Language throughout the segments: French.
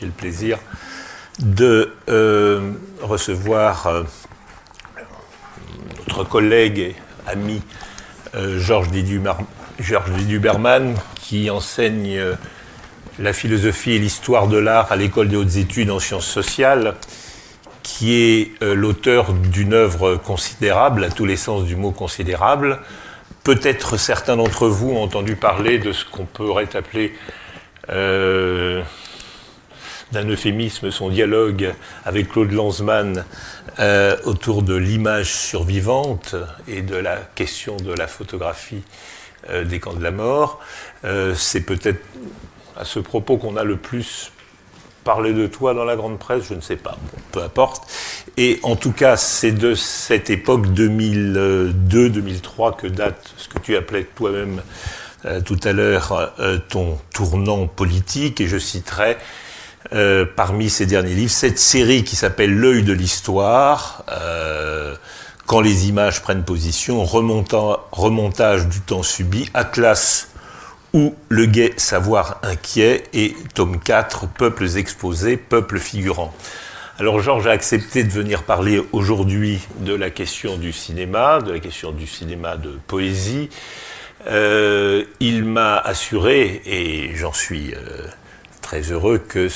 J'ai le plaisir de recevoir notre collègue et ami Georges Duberman, qui enseigne la philosophie et l'histoire de l'art à l'École des hautes études en sciences sociales, qui est l'auteur d'une œuvre considérable, à tous les sens du mot considérable. Peut-être certains d'entre vous ont entendu parler de ce qu'on pourrait appeler d'un euphémisme, son dialogue avec Claude Lanzmann autour de l'image survivante et de la question de la photographie des camps de la mort. C'est peut-être à ce propos qu'on a le plus parlé de toi dans la grande presse, je ne sais pas, bon, peu importe. Et en tout cas, c'est de cette époque 2002-2003 que date ce que tu appelais toi-même tout à l'heure ton tournant politique, et je citerai parmi ces derniers livres, cette série qui s'appelle L'œil de l'histoire, quand les images prennent position, remontage du temps subi, Atlas ou le gai savoir inquiet, et tome 4, peuples exposés, peuples figurants. Alors Georges a accepté de venir parler aujourd'hui de la question du cinéma, de poésie. Il m'a assuré, et j'en suis très heureux, que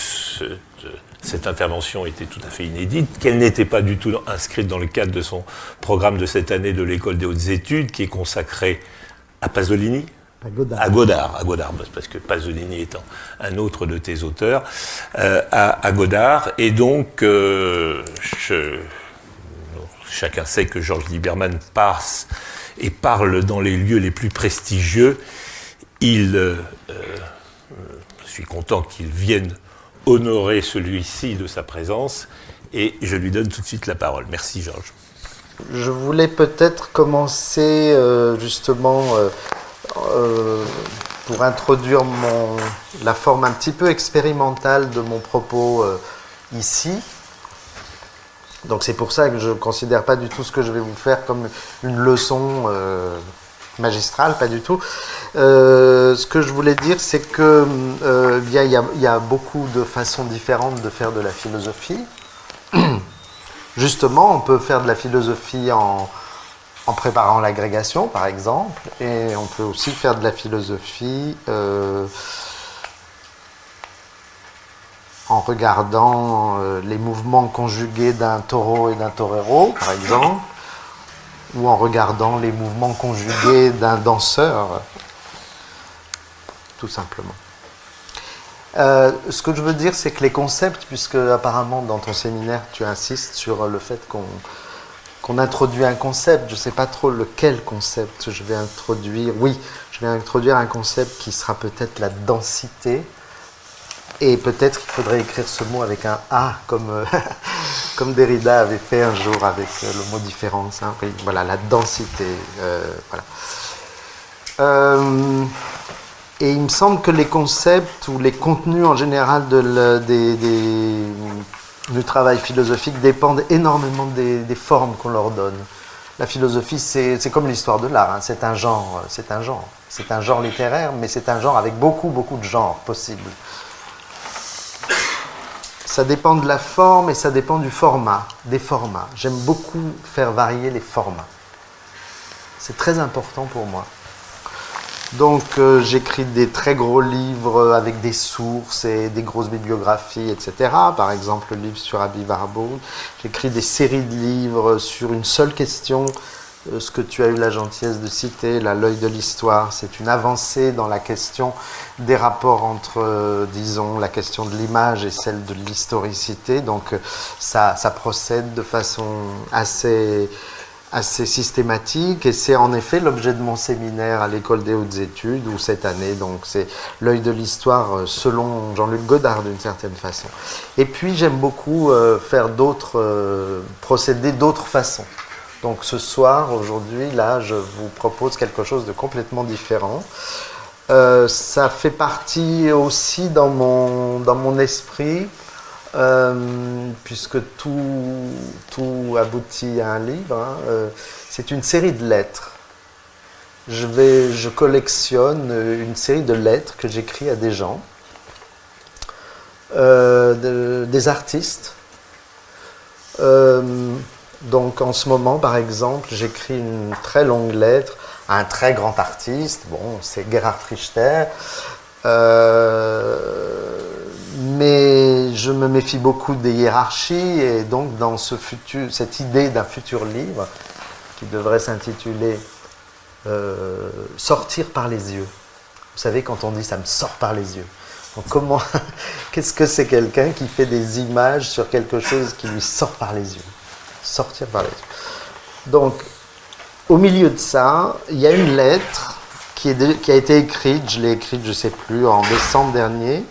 cette intervention était tout à fait inédite, qu'elle n'était pas du tout inscrite dans le cadre de son programme de cette année de l'École des hautes études, qui est consacré à Pasolini. À Godard, parce que Pasolini étant un autre de tes auteurs, à Godard. Et donc, chacun sait que Georges Duberman passe et parle dans les lieux les plus prestigieux. Je suis content qu'il vienne honorer celui-ci de sa présence, et je lui donne tout de suite la parole. Merci Georges. Je voulais peut-être commencer justement pour introduire la forme un petit peu expérimentale de mon propos ici. Donc c'est pour ça que je ne considère pas du tout ce que je vais vous faire comme une leçon magistrale, pas du tout. Ce que je voulais dire, c'est que il y a beaucoup de façons différentes de faire de la philosophie. Justement, on peut faire de la philosophie en préparant l'agrégation, par exemple, et on peut aussi faire de la philosophie en regardant les mouvements conjugués d'un taureau et d'un torero, par exemple, ou en regardant les mouvements conjugués d'un danseur, tout simplement. Ce que je veux dire, c'est que les concepts, puisque apparemment dans ton séminaire tu insistes sur le fait qu'on introduit un concept, je ne sais pas trop lequel concept je vais introduire. Oui, je vais introduire un concept qui sera peut-être la densité, et peut-être qu'il faudrait écrire ce mot avec un A, comme Derrida avait fait un jour avec le mot différence. Hein. Oui, voilà, la densité. Voilà. Et il me semble que les concepts ou les contenus en général du travail philosophique dépendent énormément des formes qu'on leur donne. La philosophie, c'est comme l'histoire de l'art, hein. C'est un genre littéraire, mais c'est un genre avec beaucoup de genres possibles. Ça dépend de la forme et ça dépend du format, des formats. J'aime beaucoup faire varier les formats. C'est très important pour moi. Donc j'écris des très gros livres avec des sources et des grosses bibliographies, etc. Par exemple, le livre sur Aby Warburg. J'écris des séries de livres sur une seule question, ce que tu as eu la gentillesse de citer, l'œil de l'histoire. C'est une avancée dans la question des rapports entre, disons, la question de l'image et celle de l'historicité. Donc ça procède de façon assez systématique, et c'est en effet l'objet de mon séminaire à l'École des hautes études, où cette année, donc c'est l'œil de l'histoire selon Jean-Luc Godard d'une certaine façon. Et puis j'aime beaucoup faire procéder d'autres façons. Donc ce soir, aujourd'hui, là, je vous propose quelque chose de complètement différent. Ça fait partie aussi dans mon esprit, puisque tout aboutit à un livre, hein. C'est une série de lettres. Je collectionne une série de lettres que j'écris à des gens des artistes. Donc en ce moment, par exemple, j'écris une très longue lettre à un très grand artiste. Bon, c'est Gerhard Richter. Mais je me méfie beaucoup des hiérarchies et donc dans cette idée d'un futur livre qui devrait s'intituler Sortir par les yeux. Vous savez, quand on dit ça me sort par les yeux. Donc qu'est-ce que c'est quelqu'un qui fait des images sur quelque chose qui lui sort par les yeux? Sortir par les yeux. Donc, au milieu de ça, il y a une lettre qui a été écrite, je l'ai écrite, je ne sais plus, en décembre dernier.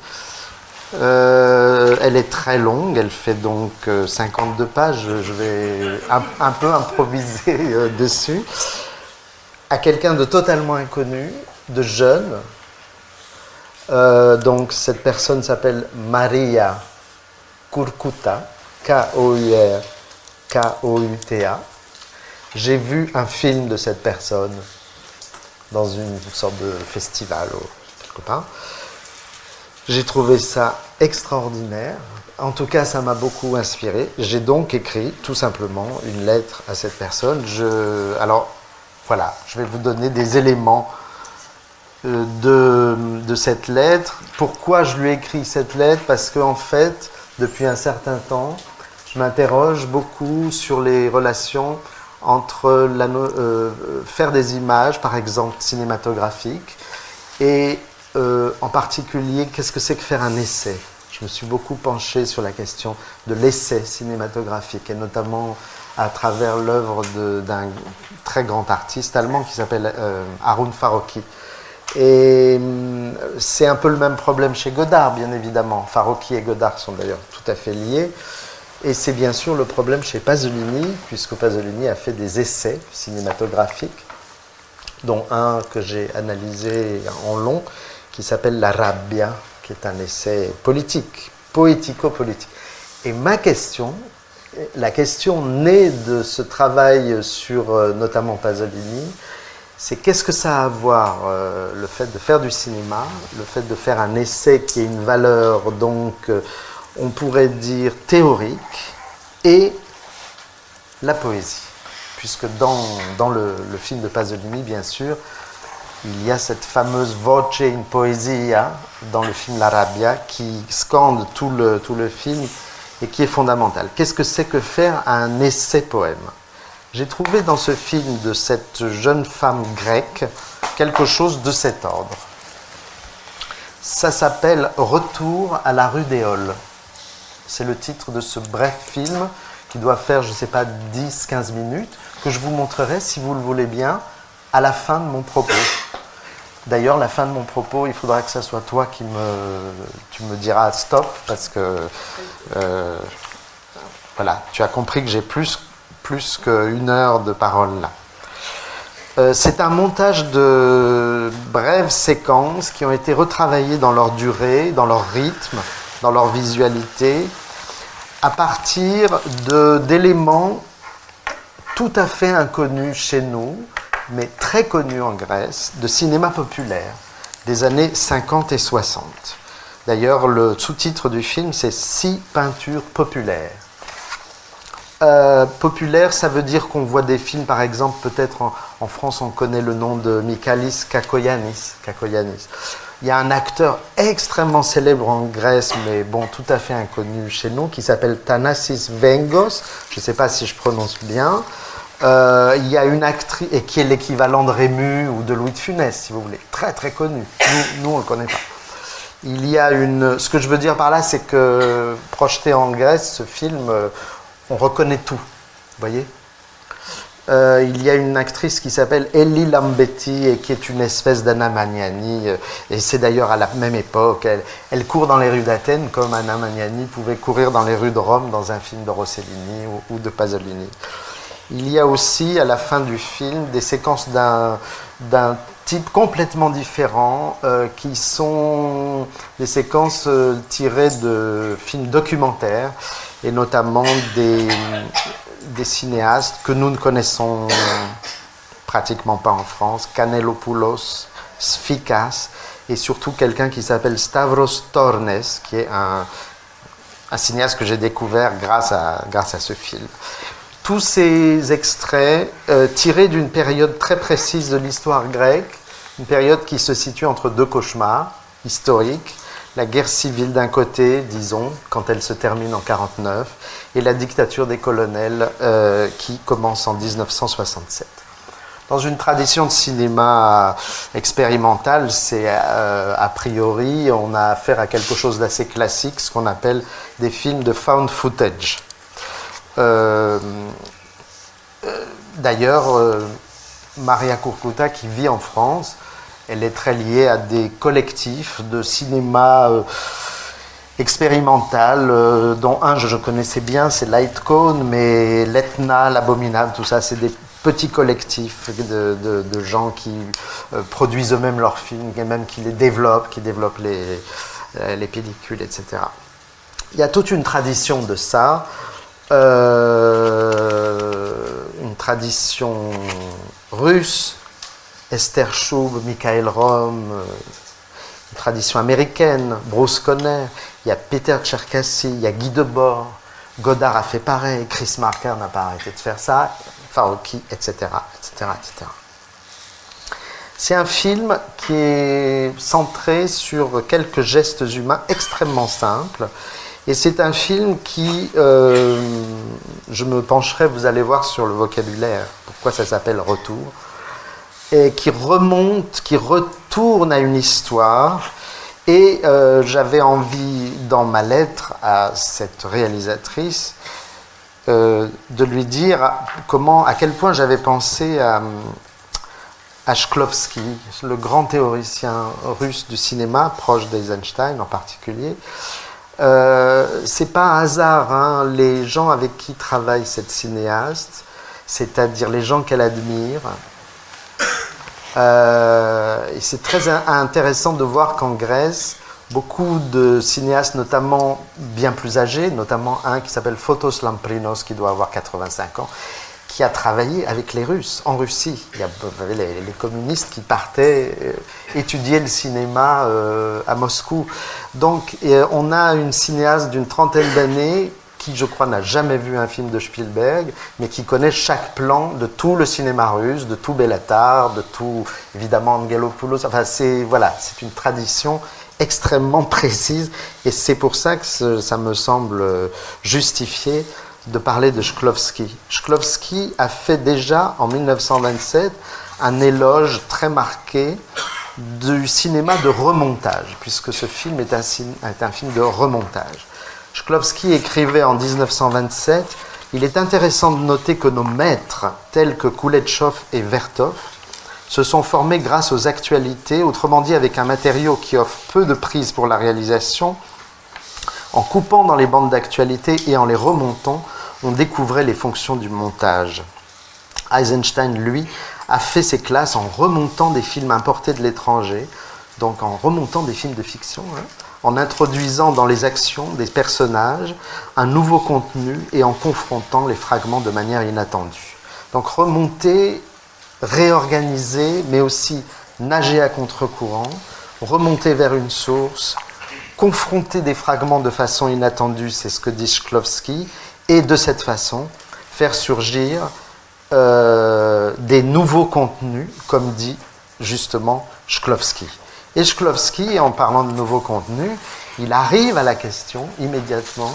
Elle est très longue, elle fait donc 52 pages, je vais un peu improviser dessus. À quelqu'un de totalement inconnu, de jeune. Donc cette personne s'appelle Maria Kurkuta, K-O-U-R-K-O-U-T-A. J'ai vu un film de cette personne dans une sorte de festival quelque part. J'ai trouvé ça extraordinaire. En tout cas, ça m'a beaucoup inspiré. J'ai donc écrit tout simplement une lettre à cette personne. Alors, voilà, je vais vous donner des éléments de cette lettre. Pourquoi je lui ai écrit cette lettre? Parce qu'en fait, depuis un certain temps, je m'interroge beaucoup sur les relations entre faire des images, par exemple cinématographiques, et en particulier, qu'est-ce que c'est que faire un essai? Je me suis beaucoup penché sur la question de l'essai cinématographique, et notamment à travers l'œuvre d'un très grand artiste allemand qui s'appelle Harun Farocki. Et c'est un peu le même problème chez Godard, bien évidemment. Farocki et Godard sont d'ailleurs tout à fait liés. Et c'est bien sûr le problème chez Pasolini, puisque Pasolini a fait des essais cinématographiques, dont un que j'ai analysé en long, qui s'appelle La Rabbia, qui est un essai politique, poético-politique. Et la question née de ce travail sur notamment Pasolini, c'est qu'est-ce que ça a à voir, le fait de faire du cinéma, le fait de faire un essai qui a une valeur, donc, on pourrait dire théorique, et la poésie. Puisque dans le film de Pasolini, bien sûr, il y a cette fameuse voce in poesia dans le film La Rabbia qui scande tout le film et qui est fondamentale. Qu'est-ce que c'est que faire un essai-poème? J'ai trouvé dans ce film de cette jeune femme grecque quelque chose de cet ordre. Ça s'appelle Retour à la rue des Halles. C'est le titre de ce bref film qui doit faire, je ne sais pas, 10-15 minutes, que je vous montrerai, si vous le voulez bien, à la fin de mon propos. D'ailleurs, la fin de mon propos, il faudra que ce soit toi tu me diras stop, parce que voilà, tu as compris que j'ai plus qu'une heure de parole là. C'est un montage de brèves séquences qui ont été retravaillées dans leur durée, dans leur rythme, dans leur visualité, à partir d'éléments tout à fait inconnus chez nous, mais très connus en Grèce, de cinéma populaire des années 50 et 60. D'ailleurs, le sous-titre du film, c'est « 6 peintures populaires ». Populaire, ça veut dire qu'on voit des films, par exemple, peut-être en France, on connaît le nom de Michalis Kakoyannis. Il y a un acteur extrêmement célèbre en Grèce, mais bon, tout à fait inconnu chez nous, qui s'appelle Thanasis Vengos, je ne sais pas si je prononce bien. Il y a une actrice, et qui est l'équivalent de Rému ou de Louis de Funès, si vous voulez, très très connue. Nous on ne le connaît pas. Il y a ce que je veux dire par là, c'est que projeté en Grèce, ce film, on reconnaît tout, vous voyez. Il y a une actrice qui s'appelle Ellie Lambetti et qui est une espèce d'Anna Magnani, et c'est d'ailleurs à la même époque. Elle court dans les rues d'Athènes comme Anna Magnani pouvait courir dans les rues de Rome dans un film de Rossellini ou de Pasolini. Il y a aussi à la fin du film des séquences d'un type complètement différent qui sont des séquences tirées de films documentaires et notamment des cinéastes que nous ne connaissons pratiquement pas en France, Kanellopoulos, Sfikas, et surtout quelqu'un qui s'appelle Stavros Tornes, qui est un cinéaste que j'ai découvert grâce à ce film. Tous ces extraits tirés d'une période très précise de l'histoire grecque, une période qui se situe entre deux cauchemars historiques, la guerre civile d'un côté, disons, quand elle se termine en 1949, et la dictature des colonels qui commence en 1967. Dans une tradition de cinéma expérimental, c'est a priori, on a affaire à quelque chose d'assez classique, ce qu'on appelle des films de found footage. D'ailleurs, Maria Curcuta, qui vit en France, elle est très liée à des collectifs de cinéma expérimental, dont un je connaissais bien, c'est Lightcone, mais l'Etna, l'Abominable, tout ça, c'est des petits collectifs de gens qui produisent eux-mêmes leurs films, et même qui développent les pellicules, etc. Il y a toute une tradition de ça, une tradition russe, Esther Shub, Michael Rom, une tradition américaine, Bruce Conner, il y a Peter Cherkassy, il y a Guy Debord, Godard a fait pareil, Chris Marker n'a pas arrêté de faire ça, Farocki, etc., etc., etc. C'est un film qui est centré sur quelques gestes humains extrêmement simples, et c'est un film qui, je me pencherai, vous allez voir, sur le vocabulaire, pourquoi ça s'appelle Retour, et qui remonte, qui retourne à une histoire. Et j'avais envie, dans ma lettre à cette réalisatrice, de lui dire à quel point j'avais pensé à Shklovsky, le grand théoricien russe du cinéma, proche d'Eisenstein en particulier. C'est pas un hasard, hein, les gens avec qui travaille cette cinéaste, c'est-à-dire les gens qu'elle admire. Et c'est très intéressant de voir qu'en Grèce, beaucoup de cinéastes, notamment bien plus âgés, notamment un qui s'appelle Fotos Lamprinos, qui doit avoir 85 ans, qui a travaillé avec les Russes, en Russie. Il y avait les communistes qui partaient étudier le cinéma à Moscou. Donc on a une cinéaste d'une trentaine d'années qui, je crois, n'a jamais vu un film de Spielberg, mais qui connaît chaque plan de tout le cinéma russe, de tout Bellatar, de tout, évidemment, Angelopoulos. Enfin, c'est une tradition extrêmement précise, et c'est pour ça que ça me semble justifié de parler de Shklovsky. Shklovsky a fait déjà, en 1927, un éloge très marqué du cinéma de remontage, puisque ce film est un film de remontage. Shklovsky écrivait en 1927 « Il est intéressant de noter que nos maîtres, tels que Kouletchov et Vertov, se sont formés grâce aux actualités, autrement dit avec un matériau qui offre peu de prise pour la réalisation. En coupant dans les bandes d'actualité et en les remontant, on découvrait les fonctions du montage. » Eisenstein, lui, a fait ses classes en remontant des films importés de l'étranger, donc en remontant des films de fiction, en introduisant dans les actions des personnages un nouveau contenu et en confrontant les fragments de manière inattendue. Donc remonter, réorganiser, mais aussi nager à contre-courant, remonter vers une source, confronter des fragments de façon inattendue, c'est ce que dit Shklovsky, et de cette façon faire surgir des nouveaux contenus, comme dit justement Shklovsky. Et Shklovsky, en parlant de nouveaux contenus, il arrive à la question immédiatement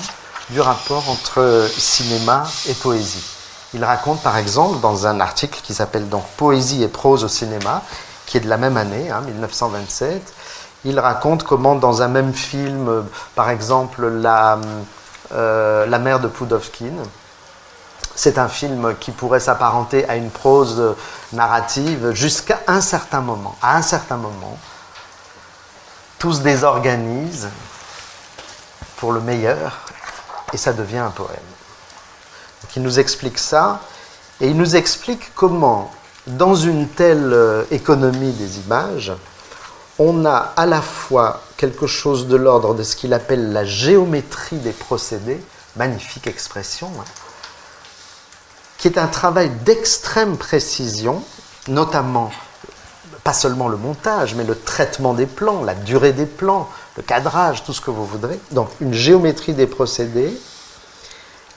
du rapport entre cinéma et poésie. Il raconte par exemple dans un article qui s'appelle donc Poésie et prose au cinéma, qui est de la même année, 1927, il raconte comment dans un même film, par exemple La mère de Poudovkine, c'est un film qui pourrait s'apparenter à une prose narrative jusqu'à un certain moment. À un certain moment, tout se désorganise pour le meilleur et ça devient un poème. Donc il nous explique ça et il nous explique comment, dans une telle économie des images, on a à la fois quelque chose de l'ordre de ce qu'il appelle la géométrie des procédés, magnifique expression, qui est un travail d'extrême précision, notamment pas seulement le montage, mais le traitement des plans, la durée des plans, le cadrage, tout ce que vous voudrez. Donc une géométrie des procédés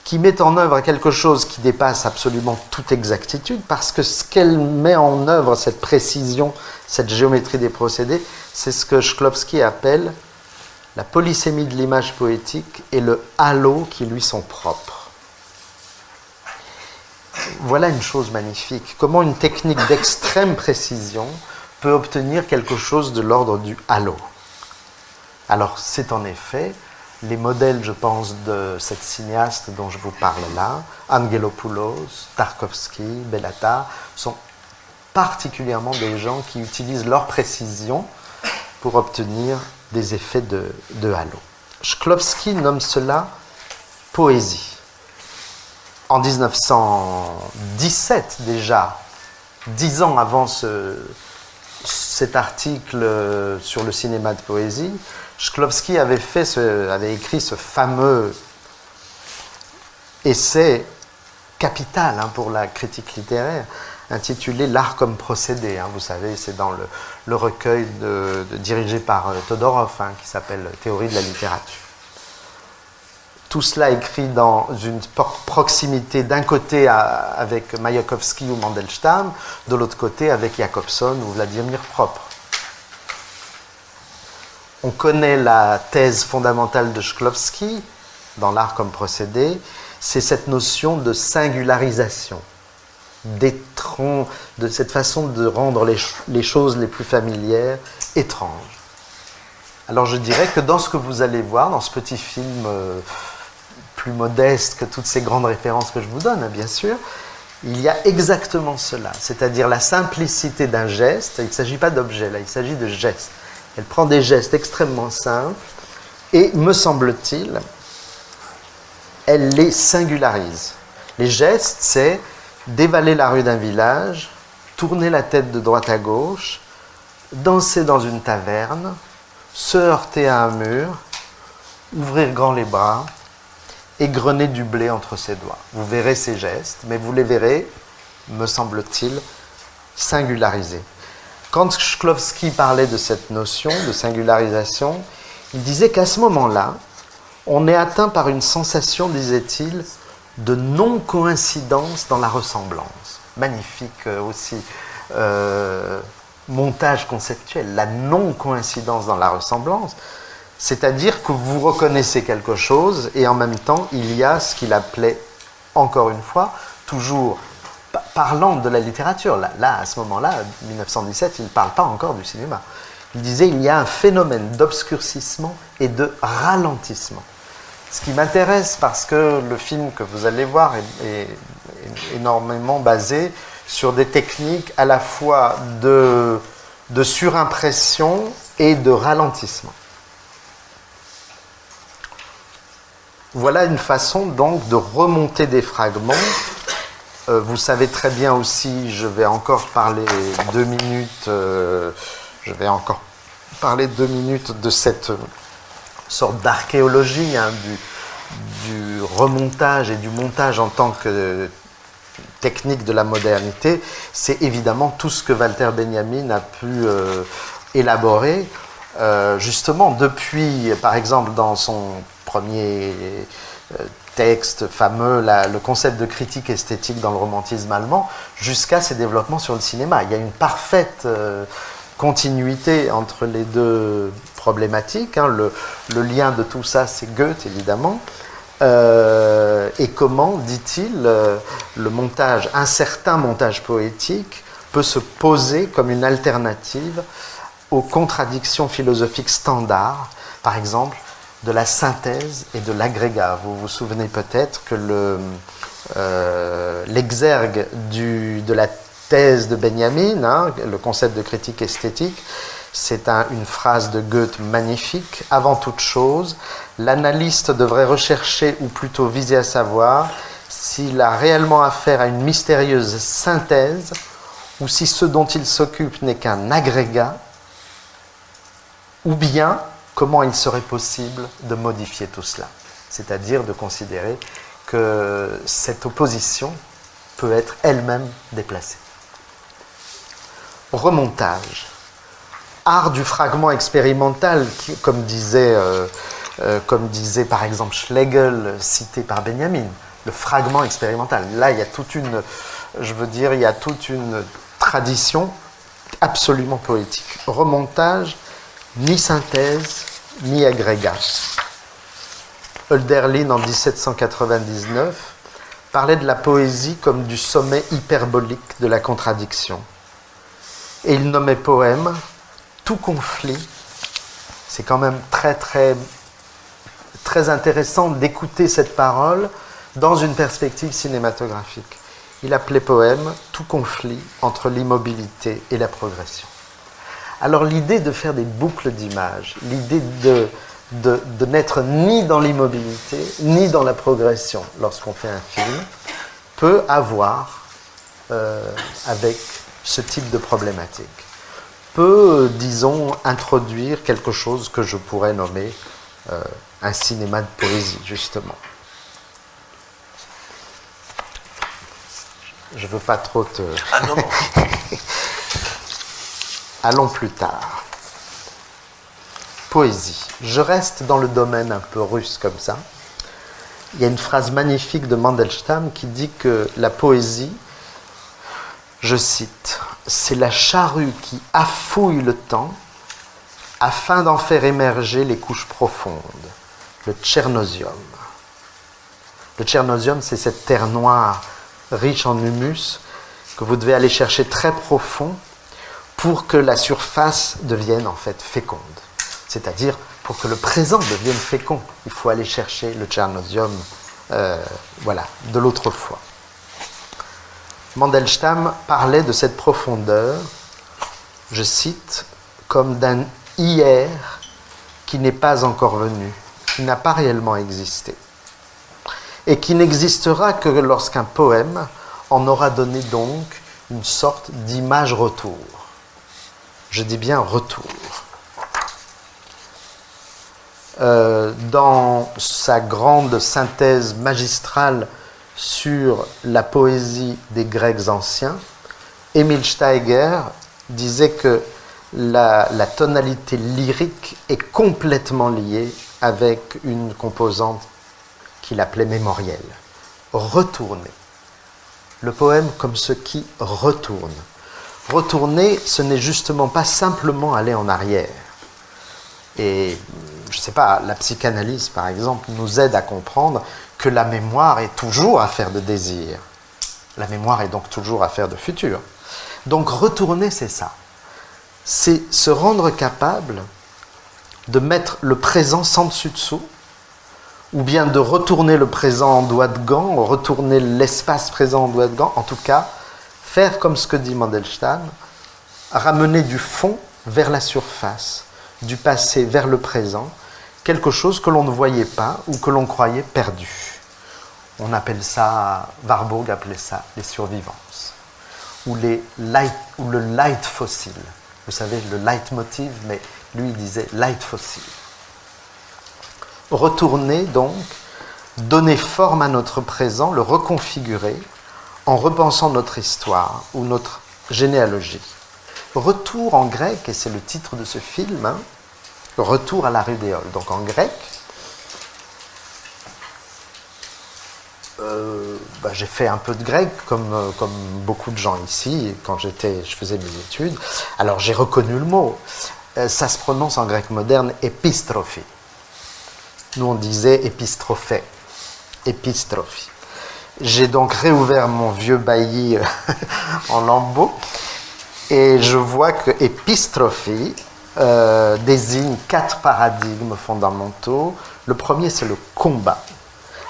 qui met en œuvre quelque chose qui dépasse absolument toute exactitude, parce que ce qu'elle met en œuvre, cette précision, cette géométrie des procédés, c'est ce que Shklovsky appelle la polysémie de l'image poétique et le halo qui lui sont propres. Voilà une chose magnifique. Comment une technique d'extrême précision peut obtenir quelque chose de l'ordre du halo. Alors, c'est en effet les modèles, je pense, de cette cinéaste dont je vous parle là, Angelopoulos, Tarkovsky, Bellatar, sont particulièrement des gens qui utilisent leur précision pour obtenir des effets de halo. Shklovsky nomme cela poésie. En 1917 déjà, 10 ans avant cet article sur le cinéma de poésie, Shklovsky avait écrit ce fameux essai capital pour la critique littéraire, intitulé L'art comme procédé. Vous savez, c'est dans le recueil dirigé par Todorov, qui s'appelle Théorie de la littérature. Tout cela écrit dans une proximité d'un côté avec Mayakovsky ou Mandelstam, de l'autre côté avec Jacobson ou Vladimir Propre. On connaît la thèse fondamentale de Shklovsky dans l'art comme procédé, c'est cette notion de singularisation, de cette façon de rendre les choses les plus familières étranges. Alors je dirais que dans ce que vous allez voir, dans ce petit film plus modeste que toutes ces grandes références que je vous donne, bien sûr, il y a exactement cela, c'est-à-dire la simplicité d'un geste. Il ne s'agit pas d'objet, là, il s'agit de gestes. Elle prend des gestes extrêmement simples et, me semble-t-il, elle les singularise. Les gestes, c'est dévaler la rue d'un village, tourner la tête de droite à gauche, danser dans une taverne, se heurter à un mur, ouvrir grand les bras, égrener du blé entre ses doigts. Vous verrez ces gestes, mais vous les verrez, me semble-t-il, singularisés. Quand Shklovsky parlait de cette notion de singularisation, il disait qu'à ce moment-là, on est atteint par une sensation, disait-il, de non-coïncidence dans la ressemblance. Magnifique aussi montage conceptuel, la non-coïncidence dans la ressemblance. C'est-à-dire que vous reconnaissez quelque chose et en même temps, il y a ce qu'il appelait, encore une fois, toujours parlant de la littérature. Là, à ce moment-là, 1917, il ne parle pas encore du cinéma. Il disait il y a un phénomène d'obscurcissement et de ralentissement. Ce qui m'intéresse parce que le film que vous allez voir est énormément basé sur des techniques à la fois de surimpression et de ralentissement. Voilà une façon donc de remonter des fragments. Vous savez très bien aussi, je vais encore parler 2 minutes, de cette sorte d'archéologie du remontage et du montage en tant que technique de la modernité. C'est évidemment tout ce que Walter Benjamin a pu élaborer, justement depuis, par exemple, dans son premier texte fameux, le concept de critique esthétique dans le romantisme allemand, jusqu'à ses développements sur le cinéma. Il y a une parfaite continuité entre les deux problématiques. Le lien de tout ça, c'est Goethe, évidemment. Et comment, dit-il, le montage, un certain montage poétique peut se poser comme une alternative aux contradictions philosophiques standards, par exemple, de la synthèse et de l'agrégat. Vous vous souvenez peut-être que l'exergue de la thèse de Benjamin, le concept de critique esthétique, c'est une phrase de Goethe magnifique. Avant toute chose, l'analyste devrait rechercher, ou plutôt viser à savoir, s'il a réellement affaire à une mystérieuse synthèse, ou si ce dont il s'occupe n'est qu'un agrégat, ou bien comment il serait possible de modifier tout cela. C'est-à-dire de considérer que cette opposition peut être elle-même déplacée. Remontage. Art du fragment expérimental, comme disait par exemple Schlegel, cité par Benjamin. Le fragment expérimental. Là, il y a toute une tradition absolument poétique. Remontage, ni synthèse, ni agrégat. Hölderlin, en 1799, parlait de la poésie comme du sommet hyperbolique de la contradiction. Et il nommait poème tout conflit. C'est quand même très, très, très intéressant d'écouter cette parole dans une perspective cinématographique. Il appelait poème tout conflit entre l'immobilité et la progression. Alors l'idée de faire des boucles d'images, l'idée de n'être ni dans l'immobilité, ni dans la progression lorsqu'on fait un film, peut avoir, avec ce type de problématique, peut, disons, introduire quelque chose que je pourrais nommer un cinéma de poésie, justement. Je ne veux pas trop te... Ah non, non. Allons plus tard. Poésie. Je reste dans le domaine un peu russe comme ça. Il y a une phrase magnifique de Mandelstam qui dit que la poésie, je cite, « c'est la charrue qui affouille le temps afin d'en faire émerger les couches profondes, le tchernosium. » Le tchernosium, c'est cette terre noire riche en humus que vous devez aller chercher très profond pour que la surface devienne en fait féconde. C'est-à-dire, pour que le présent devienne fécond, il faut aller chercher le tchernosium de l'autrefois. Mandelstam parlait de cette profondeur, je cite, comme d'un hier qui n'est pas encore venu, qui n'a pas réellement existé, et qui n'existera que lorsqu'un poème en aura donné donc une sorte d'image retour. Je dis bien retour. Dans sa grande synthèse magistrale sur la poésie des Grecs anciens, Emil Steiger disait que la tonalité lyrique est complètement liée avec une composante qu'il appelait mémorielle. Retourner. Le poème comme ce qui retourne. Retourner, ce n'est justement pas simplement aller en arrière. Et, je ne sais pas, la psychanalyse, par exemple, nous aide à comprendre que la mémoire est toujours affaire de désir. La mémoire est donc toujours affaire de futur. Donc, retourner, c'est ça. C'est se rendre capable de mettre le présent sans dessus-dessous, ou bien de retourner le présent en doigt de gant, retourner l'espace présent en doigt de gant, en tout cas, faire comme ce que dit Mandelstam, ramener du fond vers la surface, du passé vers le présent, quelque chose que l'on ne voyait pas ou que l'on croyait perdu. On appelle ça, Warburg appelait ça les survivances, ou le light fossile. Vous savez, le leitmotiv, mais lui il disait light fossile. Retourner donc, donner forme à notre présent, le reconfigurer en repensant notre histoire ou notre généalogie. Retour en grec, et c'est le titre de ce film, hein, Retour à la rudéole. Donc en grec, j'ai fait un peu de grec comme beaucoup de gens ici quand je faisais mes études. Alors j'ai reconnu le mot. Ça se prononce en grec moderne épistrophie. Nous on disait épistrophée. Épistrophie. J'ai donc réouvert mon vieux bailli en lambeaux et je vois que épistrophie désigne 4 paradigmes fondamentaux. Le premier, c'est le combat,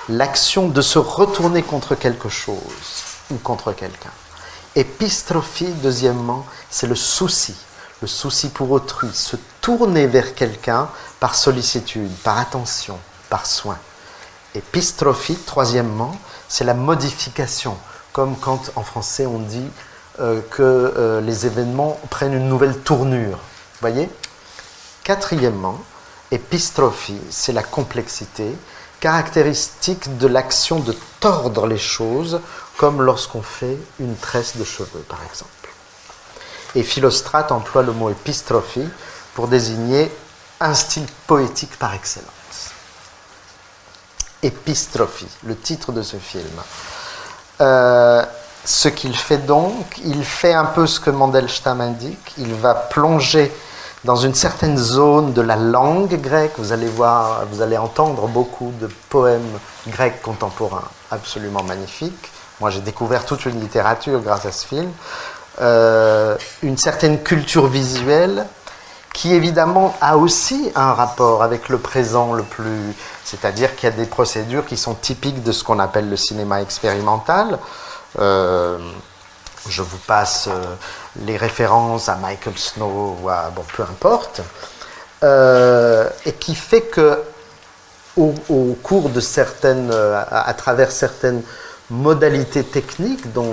l'action de se retourner contre quelque chose ou contre quelqu'un. Épistrophie, deuxièmement, c'est le souci pour autrui, se tourner vers quelqu'un par sollicitude, par attention, par soin. Épistrophie, troisièmement, c'est la modification, comme quand en français on dit que les événements prennent une nouvelle tournure. Vous voyez ? Quatrièmement, épistrophie, c'est la complexité, caractéristique de l'action de tordre les choses, comme lorsqu'on fait une tresse de cheveux, par exemple. Et Philostrate emploie le mot épistrophie pour désigner un style poétique par excellence. Épistrophie, le titre de ce film. Ce qu'il fait donc, il fait un peu ce que Mandelstam indique, il va plonger dans une certaine zone de la langue grecque. Vous allez voir, vous allez entendre beaucoup de poèmes grecs contemporains absolument magnifiques. Moi, j'ai découvert toute une littérature grâce à ce film. Une certaine culture visuelle qui, évidemment, a aussi un rapport avec le présent le plus... C'est-à-dire qu'il y a des procédures qui sont typiques de ce qu'on appelle le cinéma expérimental. Je vous passe les références à Michael Snow ou à... bon, peu importe. Et qui fait que au cours de certaines... à travers certaines modalités techniques dont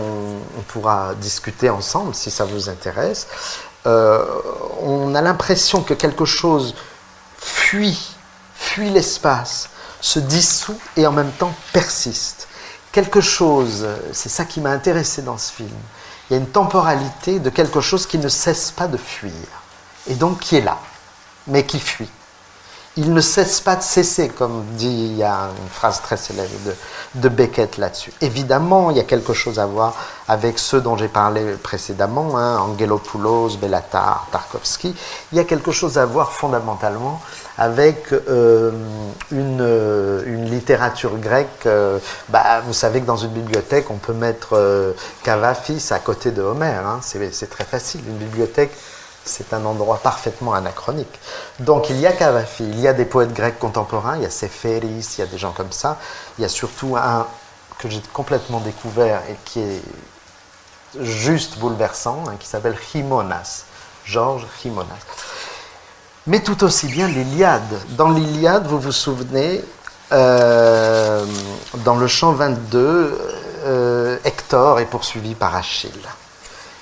on pourra discuter ensemble si ça vous intéresse, on a l'impression que quelque chose fuit l'espace, se dissout et en même temps persiste. Quelque chose, c'est ça qui m'a intéressé dans ce film, il y a une temporalité de quelque chose qui ne cesse pas de fuir, et donc qui est là, mais qui fuit. Il ne cesse pas de cesser, comme dit, il y a une phrase très célèbre de Beckett là-dessus. Évidemment, il y a quelque chose à voir avec ceux dont j'ai parlé précédemment, Angelopoulos, Bellatar, Tarkovsky. Il y a quelque chose à voir fondamentalement avec une littérature grecque. Vous savez que dans une bibliothèque, on peut mettre Cavafis à côté de Homère. C'est très facile. Une bibliothèque, c'est un endroit parfaitement anachronique. Donc il y a Cavafis, il y a des poètes grecs contemporains, il y a Séphéris, il y a des gens comme ça. Il y a surtout un que j'ai complètement découvert et qui est juste bouleversant, qui s'appelle Chimonas, Georges Chimonas. Mais tout aussi bien l'Iliade. Dans l'Iliade, vous vous souvenez, dans le chant 22, Hector est poursuivi par Achille.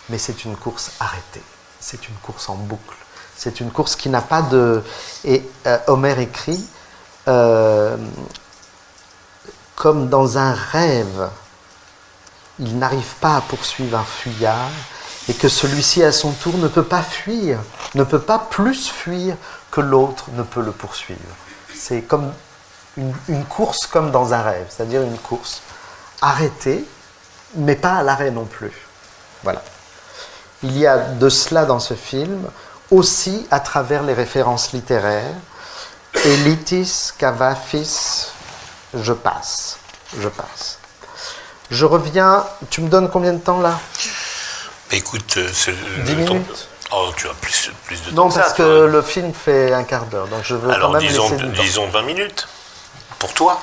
Mais c'est une course arrêtée. C'est une course en boucle. C'est une course qui n'a pas de... Et Homère écrit, comme dans un rêve, il n'arrive pas à poursuivre un fuyard, et que celui-ci, à son tour, ne peut pas fuir, ne peut pas plus fuir que l'autre ne peut le poursuivre. C'est comme une course comme dans un rêve, c'est-à-dire une course arrêtée, mais pas à l'arrêt non plus. Voilà. Il y a de cela dans ce film, aussi à travers les références littéraires. Elitis, Cavafis, je passe. Je reviens, tu me donnes combien de temps là ? Écoute, c'est 10 minutes. Oh, tu as plus de temps. Non, parce que le film fait un quart d'heure, donc je veux alors, quand même laisser du temps. disons 20 minutes. Pour toi ?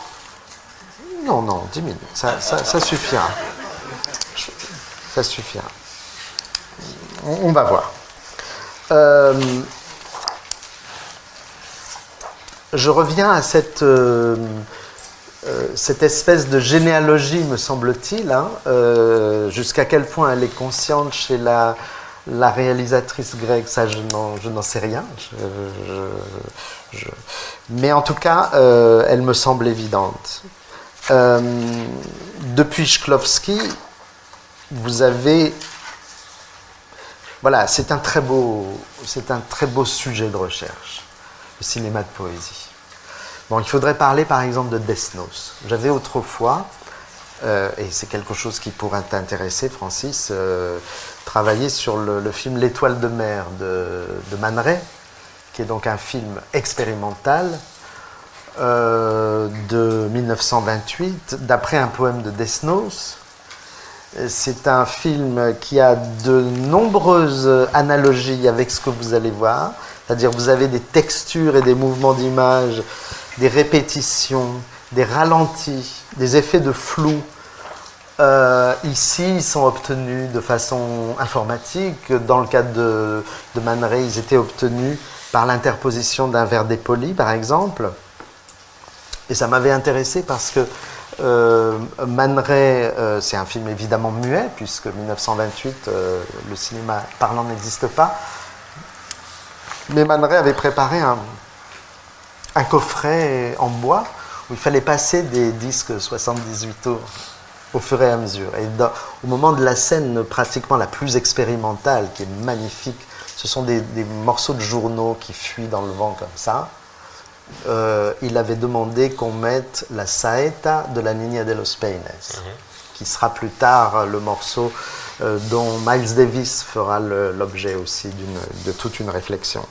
Non, 10 minutes, ça suffira. Ça suffira. On va voir. Je reviens à cette espèce de généalogie, me semble-t-il, jusqu'à quel point elle est consciente chez la réalisatrice grecque, ça je n'en sais rien. Mais en tout cas, elle me semble évidente. Depuis Shklovsky, vous avez... Voilà, c'est un très beau sujet de recherche, le cinéma de poésie. Bon, il faudrait parler par exemple de Desnos. J'avais autrefois, et c'est quelque chose qui pourrait t'intéresser, Francis, travaillé sur le film L'Étoile de mer de Man Ray, qui est donc un film expérimental de 1928, d'après un poème de Desnos. C'est un film qui a de nombreuses analogies avec ce que vous allez voir, c'est-à-dire vous avez des textures et des mouvements d'image, des répétitions, des ralentis, des effets de flou. Ici, ils sont obtenus de façon informatique. Dans le cadre de Man Ray, ils étaient obtenus par l'interposition d'un verre dépoli, par exemple. Et ça m'avait intéressé parce que Man Ray, c'est un film évidemment muet, puisque 1928, le cinéma parlant n'existe pas. Mais Man Ray avait préparé un coffret en bois où il fallait passer des disques 78 tours au fur et à mesure. Et au moment de la scène pratiquement la plus expérimentale, qui est magnifique, ce sont des morceaux de journaux qui fuient dans le vent comme ça. Il avait demandé qu'on mette la saeta de la Niña de los Peines, qui sera plus tard le morceau dont Miles Davis fera l'objet aussi de toute une réflexion.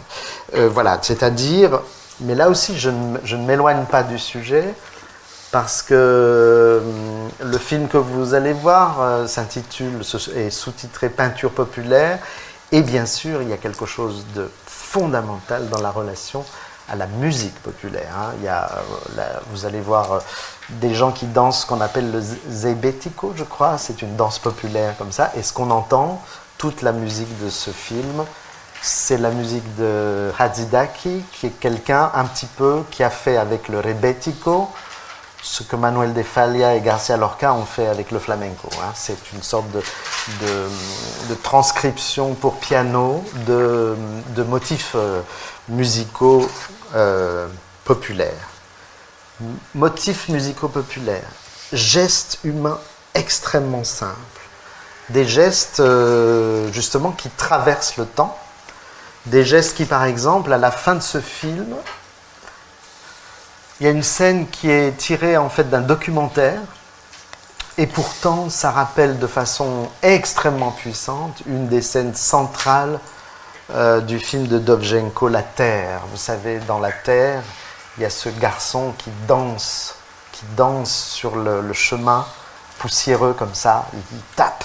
Voilà, c'est-à-dire, mais là aussi je ne m'éloigne pas du sujet, parce que le film que vous allez voir s'intitule, est sous-titré Peinture populaire, et bien sûr il y a quelque chose de fondamental dans la relation à la musique populaire. Il y a, vous allez voir des gens qui dansent ce qu'on appelle le zebetico, je crois, c'est une danse populaire comme ça, et ce qu'on entend, toute la musique de ce film, c'est la musique de Hatzidaki, qui est quelqu'un un petit peu qui a fait avec le rebetico ce que Manuel de Falla et García Lorca ont fait avec le flamenco. C'est une sorte de transcription pour piano de motifs musicaux populaires. Motifs musicaux populaires, gestes humains extrêmement simples, des gestes justement qui traversent le temps, des gestes qui, par exemple, à la fin de ce film, il y a une scène qui est tirée en fait d'un documentaire, et pourtant ça rappelle de façon extrêmement puissante une des scènes centrales du film de Dovzhenko, La Terre. Vous savez, dans La Terre, il y a ce garçon qui danse sur le chemin poussiéreux comme ça, il tape,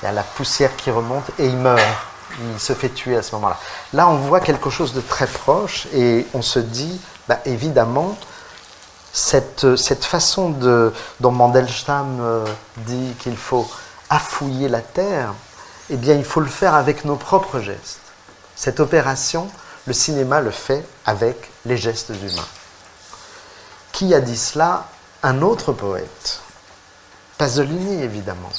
il y a la poussière qui remonte et il meurt, il se fait tuer à ce moment-là. Là, on voit quelque chose de très proche et on se dit, évidemment, cette façon dont Mandelstam dit qu'il faut affouiller la terre, eh bien, il faut le faire avec nos propres gestes. Cette opération, le cinéma le fait avec les gestes humains. Qui a dit cela? Un autre poète, Pasolini, évidemment.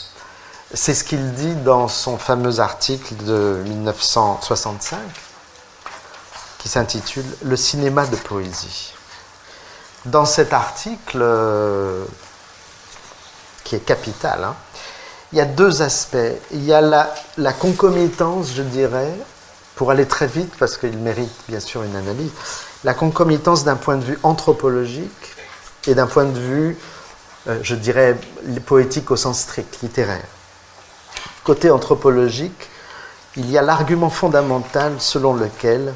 C'est ce qu'il dit dans son fameux article de 1965, qui s'intitule « Le cinéma de poésie ». Dans cet article, qui est capital, il y a deux aspects. Il y a la concomitance, je dirais, pour aller très vite, parce qu'il mérite bien sûr une analyse, la concomitance d'un point de vue anthropologique et d'un point de vue, je dirais, poétique au sens strict, littéraire. Côté anthropologique, il y a l'argument fondamental selon lequel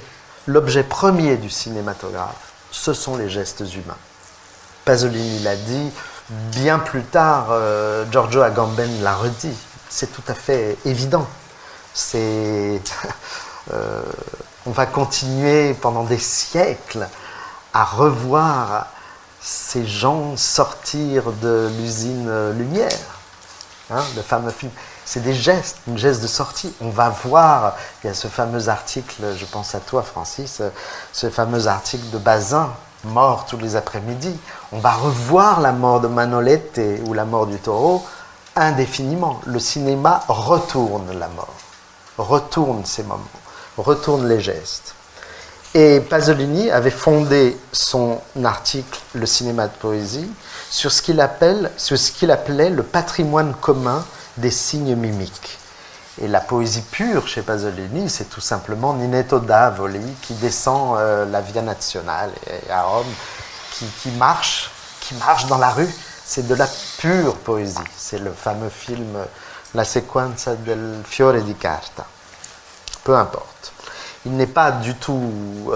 l'objet premier du cinématographe, ce sont les gestes humains. Pasolini l'a dit, bien plus tard, Giorgio Agamben l'a redit. C'est tout à fait évident. On va continuer pendant des siècles à revoir ces gens sortir de l'usine Lumière, le fameux film. C'est des gestes, une geste de sortie. On va voir, il y a ce fameux article, je pense à toi Francis, ce fameux article de Bazin, mort tous les après-midi. On va revoir la mort de Manolete ou la mort du taureau indéfiniment. Le cinéma retourne la mort, retourne ces moments, retourne les gestes. Et Pasolini avait fondé son article « Le cinéma de poésie » sur ce qu'il appelait le patrimoine commun des signes mimiques. Et la poésie pure chez Pasolini, c'est tout simplement Ninetto d'Avoli qui descend la Via Nazionale à Rome, qui marche dans la rue. C'est de la pure poésie. C'est le fameux film La sequenza del fiore di carta. Peu importe. Il n'est pas du tout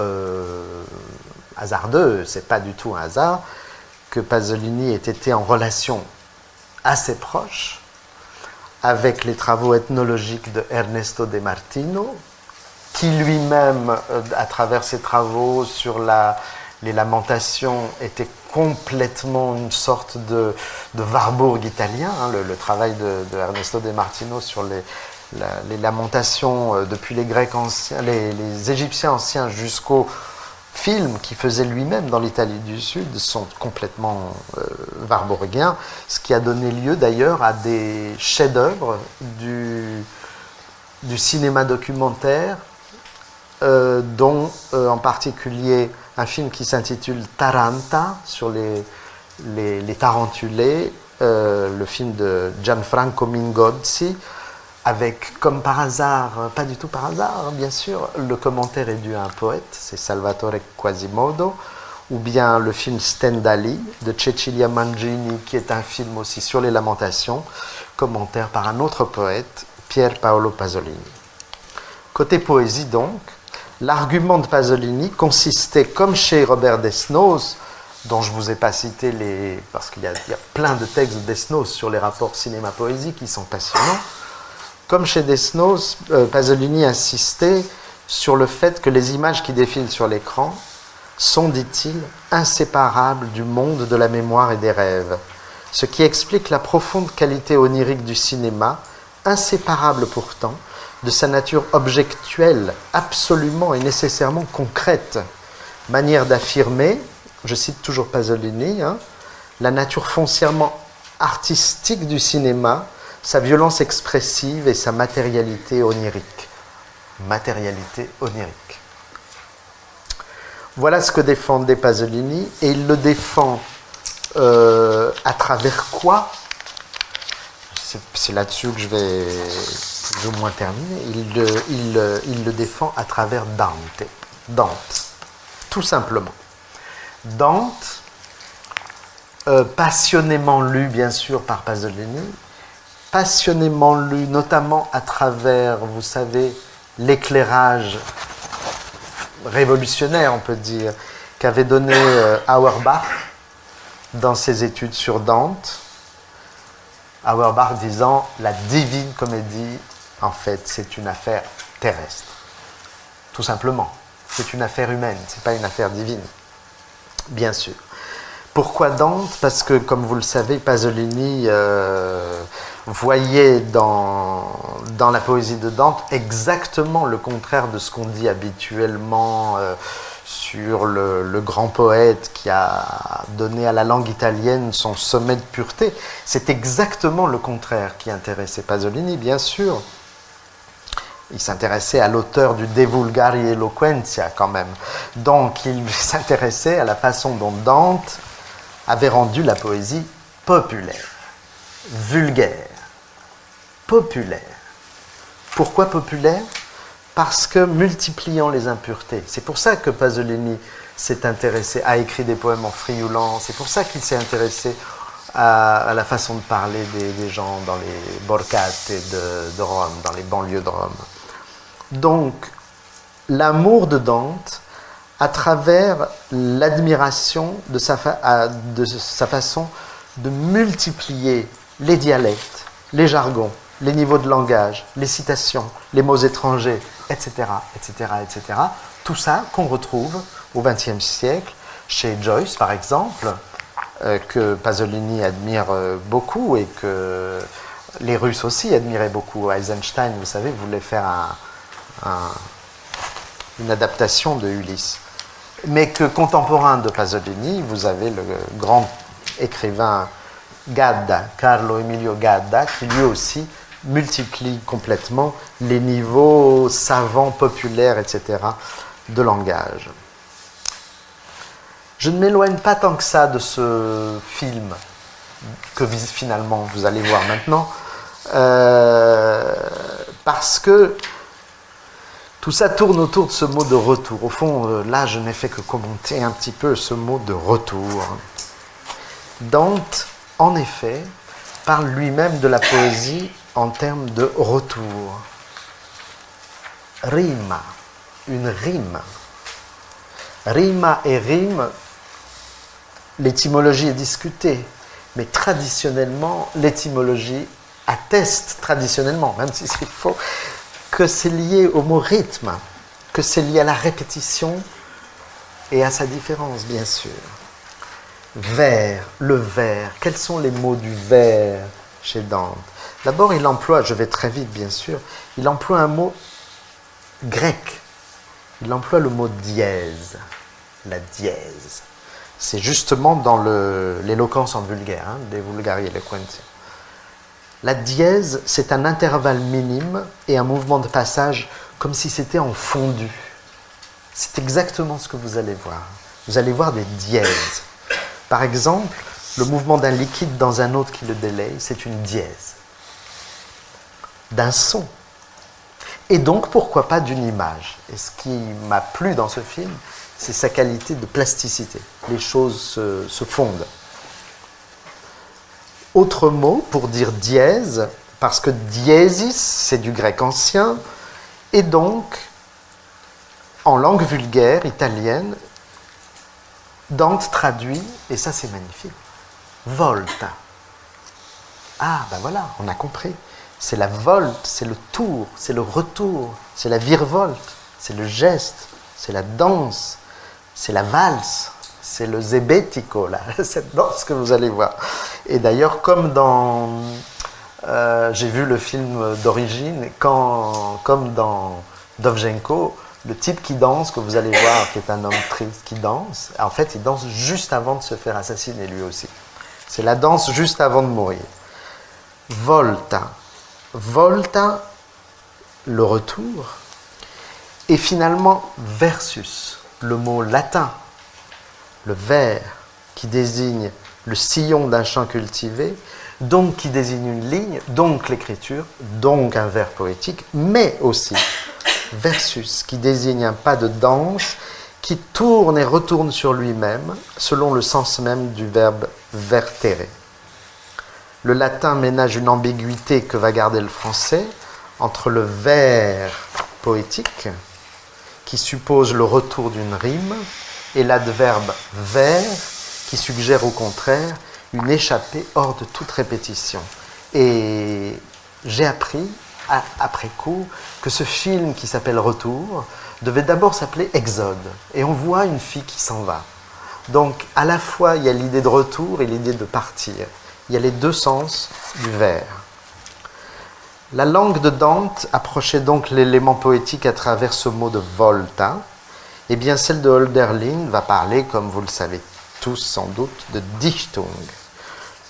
hasardeux, c'est pas du tout un hasard que Pasolini ait été en relation assez proche avec les travaux ethnologiques de Ernesto de Martino, qui lui-même, à travers ses travaux sur les lamentations, était complètement une sorte de Warburg italien. Le travail de Ernesto de Martino sur les lamentations depuis les Grecs anciens, les Égyptiens anciens jusqu'au film qu'il faisait lui-même dans l'Italie du Sud sont complètement warburgiens, ce qui a donné lieu d'ailleurs à des chefs-d'œuvre du cinéma documentaire, dont en particulier un film qui s'intitule Taranta, sur les tarentulés, le film de Gianfranco Mingozzi, avec, comme par hasard, pas du tout par hasard, bien sûr, le commentaire est dû à un poète, c'est Salvatore Quasimodo, ou bien le film Stendhali de Cecilia Mangini, qui est un film aussi sur les lamentations, commentaire par un autre poète, Pier Paolo Pasolini. Côté poésie donc, l'argument de Pasolini consistait, comme chez Robert Desnos, dont je ne vous ai pas cité parce qu'il y a plein de textes de Desnos sur les rapports cinéma-poésie qui sont passionnants. Comme chez Desnos, Pasolini insistait sur le fait que les images qui défilent sur l'écran sont, dit-il, inséparables du monde de la mémoire et des rêves, ce qui explique la profonde qualité onirique du cinéma, inséparable pourtant de sa nature objectuelle, absolument et nécessairement concrète, manière d'affirmer, je cite toujours Pasolini, la nature foncièrement artistique du cinéma, sa violence expressive et sa matérialité onirique. Matérialité onirique. Voilà ce que défendait Pasolini, et il le défend à travers quoi? C'est là-dessus que je vais plus ou moins terminer. Il le défend à travers Dante. Dante, tout simplement. Dante, passionnément lu bien sûr par Pasolini, passionnément lu notamment à travers, vous savez, l'éclairage révolutionnaire, on peut dire, qu'avait donné Auerbach dans ses études sur Dante. Auerbach disant la divine comédie, en fait, c'est une affaire terrestre. Tout simplement. C'est une affaire humaine, c'est pas une affaire divine. Bien sûr. Pourquoi Dante? Parce que, comme vous le savez, Pasolini voyait dans la poésie de Dante exactement le contraire de ce qu'on dit habituellement sur le grand poète qui a donné à la langue italienne son sommet de pureté. C'est exactement le contraire qui intéressait Pasolini, bien sûr. Il s'intéressait à l'auteur du De Vulgari Eloquentia, quand même. Donc, il s'intéressait à la façon dont Dante avait rendu la poésie populaire, vulgaire, populaire. Pourquoi populaire? Parce que multipliant les impuretés. C'est pour ça que Pasolini s'est intéressé, a écrit des poèmes en frioulant. C'est pour ça qu'il s'est intéressé à la façon de parler des gens dans les borgate de Rome, dans les banlieues de Rome. Donc, l'amour de Dante, à travers l'admiration de sa façon de multiplier les dialectes, les jargons, les niveaux de langage, les citations, les mots étrangers, etc., etc., etc. Tout ça qu'on retrouve au XXe siècle, chez Joyce par exemple, que Pasolini admire beaucoup et que les Russes aussi admiraient beaucoup. Eisenstein, vous savez, voulait faire une adaptation de Ulysse. Mais que contemporain de Pasolini, vous avez le grand écrivain Gadda, Carlo Emilio Gadda, qui lui aussi multiplie complètement les niveaux savants, populaires, etc. de langage. Je ne m'éloigne pas tant que ça de ce film, que finalement vous allez voir maintenant, parce que tout ça tourne autour de ce mot de retour. Au fond, là, je n'ai fait que commenter un petit peu ce mot de retour. Dante, en effet, parle lui-même de la poésie en termes de retour. Rima, une rime. Rima et rime, l'étymologie est discutée, mais traditionnellement, l'étymologie atteste traditionnellement, même si c'est faux, que c'est lié au mot rythme, que c'est lié à la répétition et à sa différence, bien sûr. Vers, le vers, quels sont les mots du vers chez Dante? D'abord, il emploie, je vais très vite bien sûr, il emploie un mot grec, il emploie le mot dièse, la dièse. C'est justement dans l'éloquence en vulgaire, De Vulgari Eloquentia. La dièse, c'est un intervalle minime et un mouvement de passage comme si c'était en fondu. C'est exactement ce que vous allez voir. Vous allez voir des dièses. Par exemple, Le mouvement d'un liquide dans un autre qui le délaye, c'est une dièse. D'un son. Et donc, pourquoi pas d'une image. Et ce qui m'a plu dans ce film, c'est sa qualité de plasticité. Les choses se fondent. Autre mot pour dire dièse, parce que diésis, c'est du grec ancien, et donc, en langue vulgaire italienne, Dante traduit, et ça c'est magnifique, volta. Ah, ben voilà, on a compris. C'est la volte, c'est le tour, c'est le retour, c'est la virevolte, c'est le geste, c'est la danse, c'est la valse, c'est le zebetico, là, cette danse que vous allez voir. Et d'ailleurs, comme dans... j'ai vu le film d'origine, comme dans Dovzhenko, le type qui danse, que vous allez voir, qui est un homme triste, qui danse, en fait, il danse juste avant de se faire assassiner, lui aussi. C'est la danse juste avant de mourir. Volta. Volta, le retour, et finalement versus, le mot latin, le vers, qui désigne le sillon d'un champ cultivé, donc qui désigne une ligne, donc l'écriture, donc un vers poétique, mais aussi versus, qui désigne un pas de danse qui tourne et retourne sur lui-même, selon le sens même du verbe vertere. Le latin ménage une ambiguïté que va garder le français entre le vers poétique, qui suppose le retour d'une rime, et l'adverbe vers, qui suggère au contraire une échappée hors de toute répétition. Et j'ai appris, après coup, que ce film qui s'appelle Retour devait d'abord s'appeler Exode. Et on voit une fille qui s'en va. Donc, à la fois, il y a l'idée de retour et l'idée de partir. Il y a les deux sens du vers. La langue de Dante approchait donc l'élément poétique à travers ce mot de volta. Eh bien, celle de Hölderlin va parler, comme vous le savez tous sans doute, de Dichtung.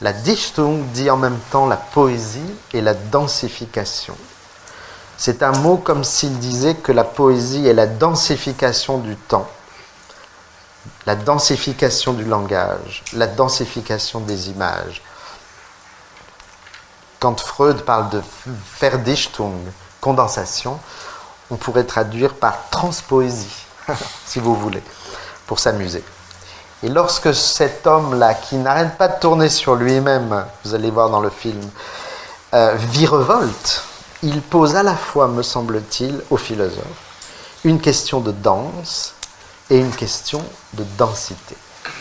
La Dichtung dit en même temps la poésie et la densification. C'est un mot comme s'il disait que la poésie est la densification du temps, la densification du langage, la densification des images. Quand Freud parle de Verdichtung, condensation, on pourrait traduire par transpoésie, si vous voulez, pour s'amuser. Et lorsque cet homme-là, qui n'arrête pas de tourner sur lui-même, vous allez voir dans le film, virevolte, il pose à la fois, me semble-t-il, au philosophe, une question de danse et une question de densité.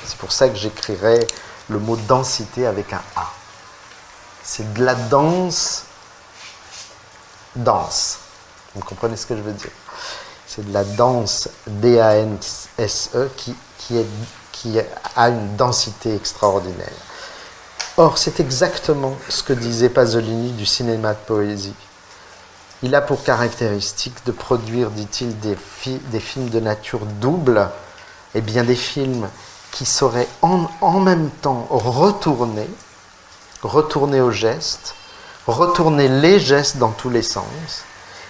C'est pour ça que j'écrirai le mot densité avec un A. C'est de la danse. Vous comprenez ce que je veux dire? C'est de la danse D-A-N-S-E qui a une densité extraordinaire. Or, c'est exactement ce que disait Pasolini du cinéma de poésie. Il a pour caractéristique de produire, dit-il, des films de nature double, et bien des films qui sauraient en même temps retourner au geste, retourner les gestes dans tous les sens,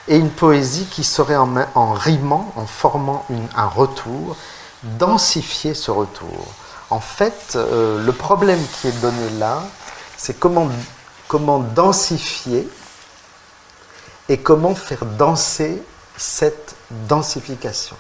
et une poésie qui saurait en rimant, en formant un retour, densifier ce retour. En fait, le problème qui est donné là, c'est comment densifier et comment faire danser cette densification.